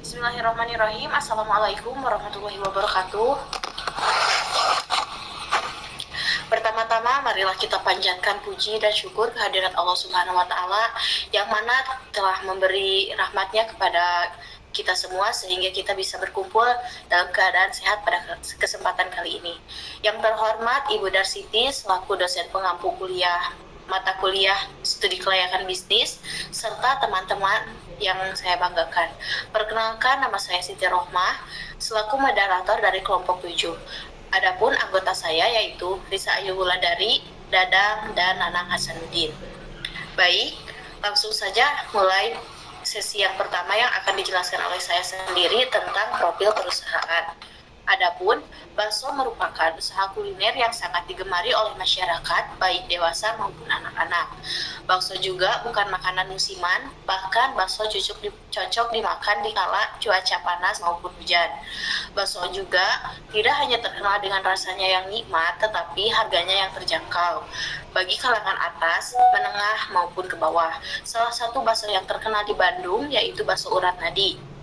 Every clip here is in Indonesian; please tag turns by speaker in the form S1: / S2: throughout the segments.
S1: Bismillahirrahmanirrahim. Assalamualaikum warahmatullahi wabarakatuh. Pertama-tama, marilah kita panjatkan puji dan syukur kehadirat Allah Subhanahu wa Ta'ala yang mana telah memberi rahmatnya kepada kita semua sehingga kita bisa berkumpul dalam keadaan sehat pada kesempatan kali ini. Yang terhormat Ibu Darsiti selaku dosen pengampu mata kuliah studi kelayakan bisnis serta teman-teman yang saya banggakan. Perkenalkan, nama saya Siti Rohmah selaku moderator dari kelompok 7. Adapun anggota saya yaitu Risa Ayu Wulandari, Dadang, dan Nanang Hasanuddin. Baik, langsung saja mulai sesi yang pertama yang akan dijelaskan oleh saya sendiri tentang profil perusahaan. Adapun, bakso merupakan usaha kuliner yang sangat digemari oleh masyarakat, baik dewasa maupun anak-anak. Bakso juga bukan makanan musiman, bahkan bakso cocok dimakan di kala cuaca panas maupun hujan. Bakso juga tidak hanya terkenal dengan rasanya yang nikmat, tetapi harganya yang terjangkau bagi kalangan atas, menengah, maupun ke bawah. Salah satu bakso yang terkenal di Bandung yaitu bakso Urat Nadi.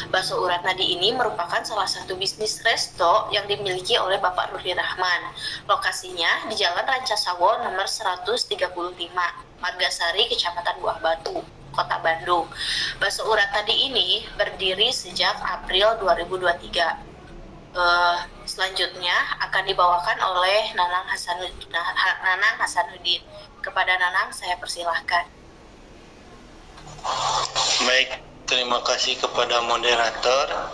S1: Bakso Urat Nadi ini merupakan salah satu bisnis resto yang dimiliki oleh Bapak Rudi Rahman. Lokasinya di Jalan Rancasawo nomor 135, Margasari, Kecamatan Buah Batu, Kota Bandung. Bakso Urat Nadi ini berdiri sejak April 2023. Selanjutnya akan dibawakan oleh Nanang Hasanuddin. Kepada Nanang saya persilahkan.
S2: Baik, terima kasih kepada moderator.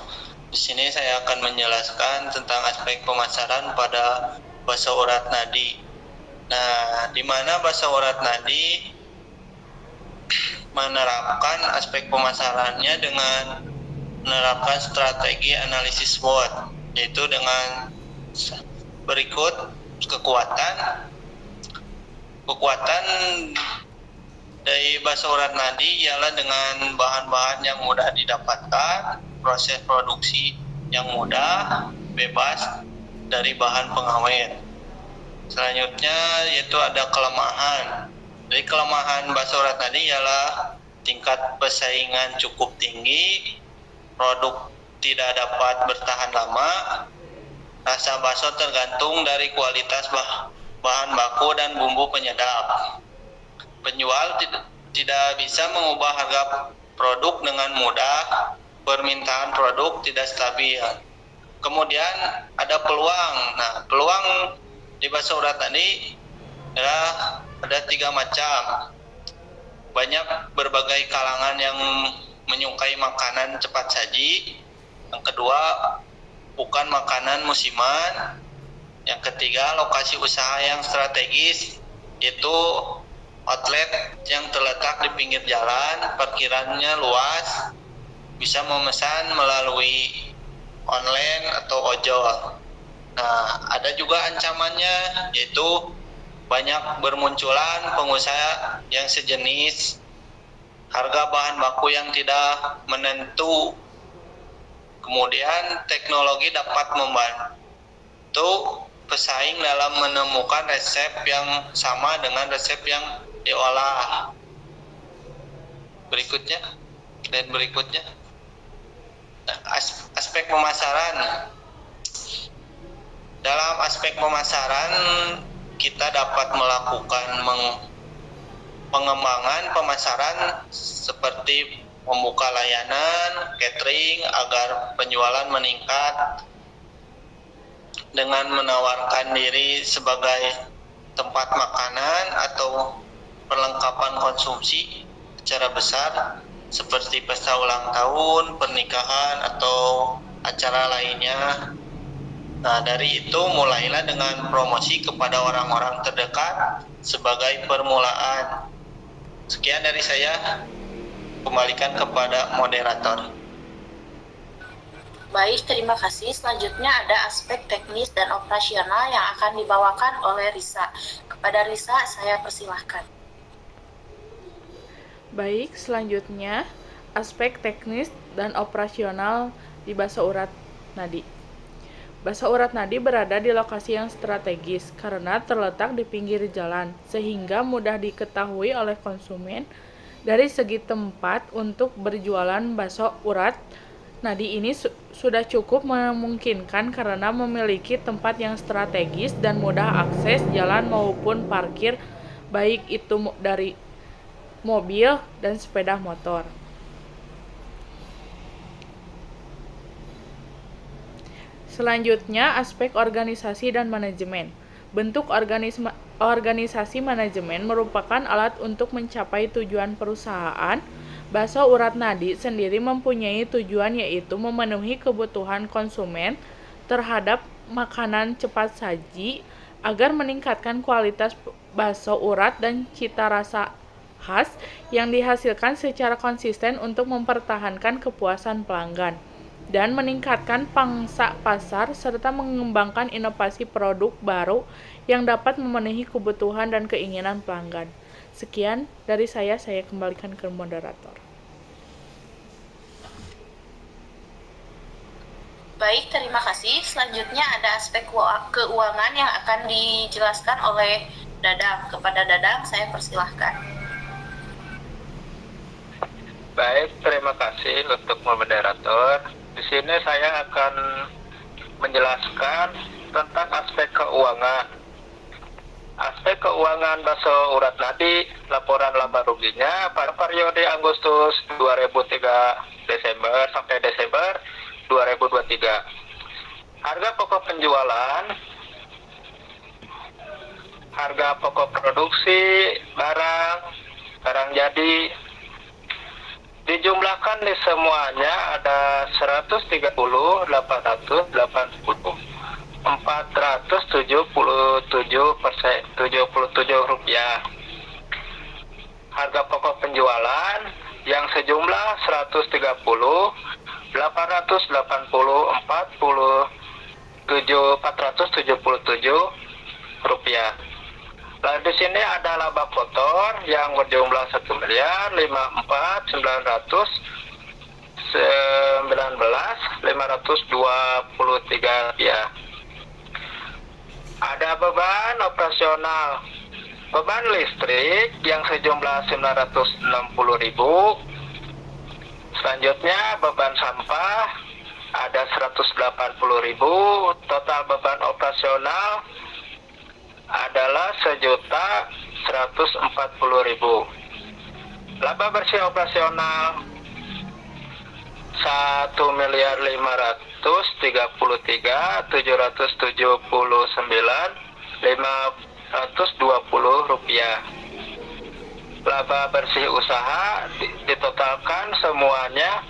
S2: Di sini saya akan menjelaskan tentang aspek pemasaran pada bakso Urat Nadi. Nah, di mana bakso Urat Nadi menerapkan aspek pemasarannya dengan menerapkan strategi analisis SWOT, yaitu dengan berikut kekuatan dari bakso Urat Nadi ialah dengan bahan-bahan yang mudah didapatkan, proses produksi yang mudah, bebas dari bahan pengawet. Selanjutnya yaitu ada kelemahan. Jadi kelemahan bakso Urat Nadi ialah tingkat persaingan cukup tinggi, produk tidak dapat bertahan lama, rasa bakso tergantung dari kualitas bahan baku dan bumbu penyedap. Penjual tidak bisa mengubah harga produk dengan mudah, permintaan produk tidak stabil. Kemudian ada peluang. Nah, peluang di bakso Urat Nadi adalah ada 3 macam. Banyak berbagai kalangan yang menyukai makanan cepat saji. Yang kedua, bukan makanan musiman. Yang ketiga, lokasi usaha yang strategis, yaitu outlet yang terletak di pinggir jalan, parkirannya luas, bisa memesan melalui online atau ojol. Nah, ada juga ancamannya, yaitu banyak bermunculan pengusaha yang sejenis, harga bahan baku yang tidak menentu. Kemudian teknologi dapat membantu pesaing dalam menemukan resep yang sama dengan resep yang diolah. Berikutnya. Aspek pemasaran. Dalam aspek pemasaran kita dapat melakukan pengembangan pemasaran seperti membuka layanan catering agar penjualan meningkat dengan menawarkan diri sebagai tempat makanan atau perlengkapan konsumsi secara besar seperti pesta ulang tahun, pernikahan, atau acara lainnya. Nah, dari itu mulailah dengan promosi kepada orang-orang terdekat sebagai permulaan. Sekian dari saya, kembalikan kepada moderator.
S1: Baik, terima kasih. Selanjutnya ada aspek teknis dan operasional yang akan dibawakan oleh Risa. Kepada Risa, saya persilahkan.
S3: Baik, selanjutnya aspek teknis dan operasional di Bakso Urat Nadi. Bakso Urat Nadi berada di lokasi yang strategis karena terletak di pinggir jalan, sehingga mudah diketahui oleh konsumen Dari segi tempat untuk berjualan bakso urat nadi ini sudah cukup memungkinkan karena memiliki tempat yang strategis dan mudah akses jalan maupun parkir, baik itu dari mobil dan sepeda motor. Selanjutnya, aspek organisasi dan manajemen. Bentuk organisasi manajemen merupakan alat untuk mencapai tujuan perusahaan. Bakso urat nadi sendiri mempunyai tujuan, yaitu memenuhi kebutuhan konsumen terhadap makanan cepat saji agar meningkatkan kualitas bakso urat dan cita rasa khas yang dihasilkan secara konsisten untuk mempertahankan kepuasan pelanggan dan meningkatkan pangsa pasar serta mengembangkan inovasi produk baru yang dapat memenuhi kebutuhan dan keinginan pelanggan. Sekian dari saya kembalikan ke moderator.
S1: Baik, terima kasih. Selanjutnya ada aspek keuangan yang akan dijelaskan oleh Dadang. Kepada Dadang, saya persilahkan.
S4: Baik, terima kasih untuk moderator. Di sini saya akan menjelaskan tentang aspek keuangan. Aspek keuangan bakso urat nadi, laporan laba ruginya pada periode Agustus 2003 Desember sampai Desember 2023. Harga pokok penjualan, harga pokok produksi, barang jadi, dijumlahkan di semuanya ada 130.477 rupiah. Harga pokok penjualan yang sejumlah 477 rupiah. Lalu di sini ada laba kotor yang berjumlah 1.919.523 rupiah. Ada beban operasional, beban listrik yang sejumlah 960.000. Selanjutnya beban sampah ada 180.000. Total beban operasional adalah 1.140.000. Laba bersih operasional 1.533.779.520 rupiah. Laba bersih usaha ditotalkan semuanya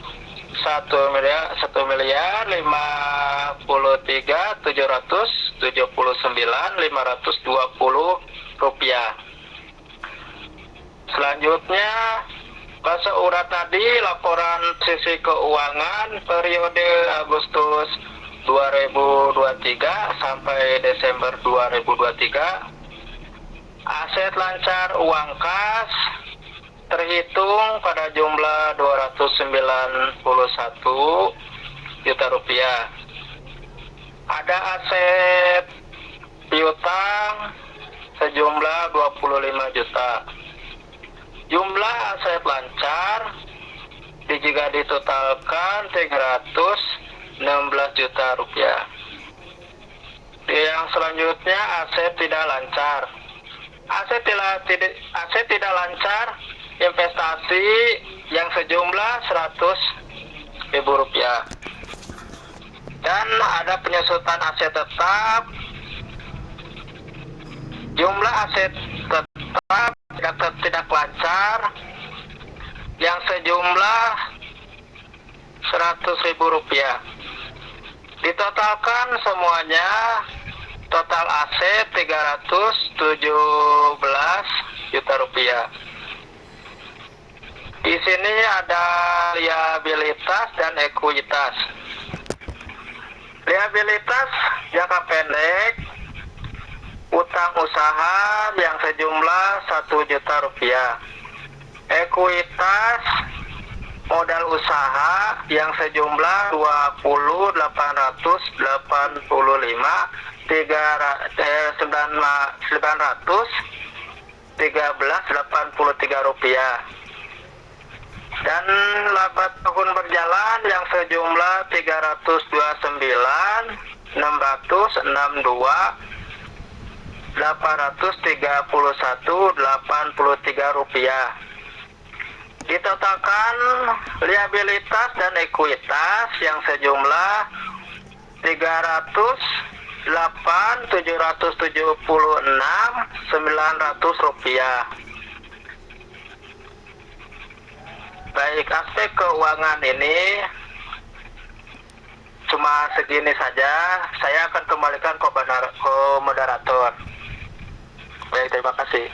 S4: 1.053.779.520 rupiah. Selanjutnya, bakso urat nadi, laporan sisi keuangan periode Agustus 2023 sampai Desember 2023. Aset lancar uang kas terhitung pada jumlah 291 juta rupiah. Ada aset piutang sejumlah 25 juta. Jumlah aset lancar jika ditotalkan 316 juta rupiah. Yang selanjutnya aset tidak lancar. Aset tidak lancar investasi yang sejumlah 100.000 rupiah. Dan ada penyusutan aset tetap. Jumlah aset tetap tidak lancar yang sejumlah 100.000 rupiah. Ditotalkan semuanya, total aset 317 juta rupiah. Di sini ada liabilitas dan ekuitas. Liabilitas jangka pendek, utang usaha yang sejumlah 1 juta rupiah. Ekuitas modal usaha yang sejumlah 20.885.913.83 rupiah. Dan laba tahun berjalan yang sejumlah 329.662.831.83 rupiah. Ditotalkan liabilitas dan ekuitas yang sejumlah 308.776.900 rupiah. Baik, aspek keuangan ini cuma segini saja. Saya akan kembalikan ke moderator. Baik, terima kasih.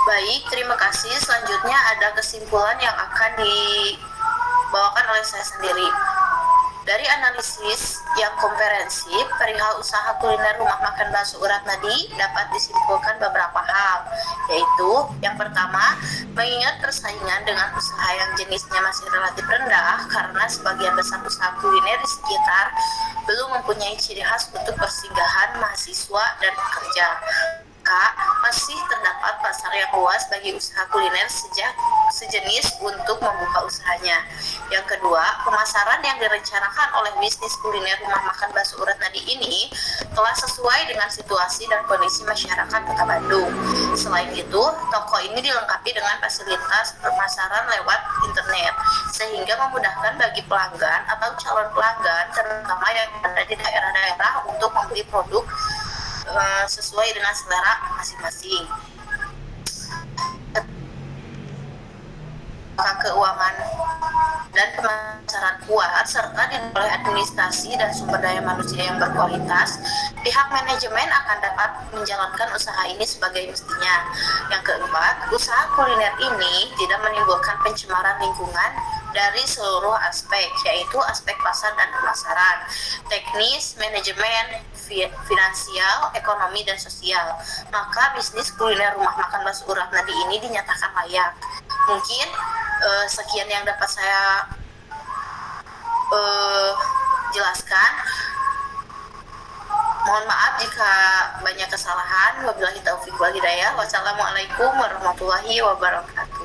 S1: Baik, terima kasih. Selanjutnya ada kesimpulan yang akan dibawakan oleh saya sendiri. Dari analisis yang komprehensif perihal usaha kuliner rumah makan bakso Urat Nadi dapat disimpulkan beberapa hal, yaitu yang pertama, mengingat persaingan dengan usaha yang jenisnya masih relatif rendah karena sebagian besar usaha kuliner di sekitar belum mempunyai ciri khas untuk persinggahan mahasiswa dan pekerja. Masih terdapat pasar yang luas bagi usaha kuliner sejenis untuk membuka usahanya. Yang kedua, pemasaran yang direncanakan oleh bisnis kuliner rumah makan bakso Urat Nadi ini telah sesuai dengan situasi dan kondisi masyarakat Kota Bandung. Selain itu, toko ini dilengkapi dengan fasilitas pemasaran lewat internet, sehingga memudahkan bagi pelanggan atau calon pelanggan, terutama yang ada di daerah-daerah, untuk membeli produk sesuai dengan selera masing-masing. Keuangan dan pemasaran kuat serta oleh administrasi dan sumber daya manusia yang berkualitas, pihak manajemen akan dapat menjalankan usaha ini sebagai mestinya. Yang keempat, usaha kuliner ini tidak menimbulkan pencemaran lingkungan dari seluruh aspek, yaitu aspek pasar dan pemasaran, teknis, manajemen, finansial, ekonomi, dan sosial. Maka bisnis kuliner rumah makan bakso Urat Nadi ini dinyatakan layak. Mungkin sekian yang dapat saya jelaskan. Mohon maaf jika banyak kesalahan. Wabillahi taufiq wal hidayah. Wassalamualaikum warahmatullahi wabarakatuh.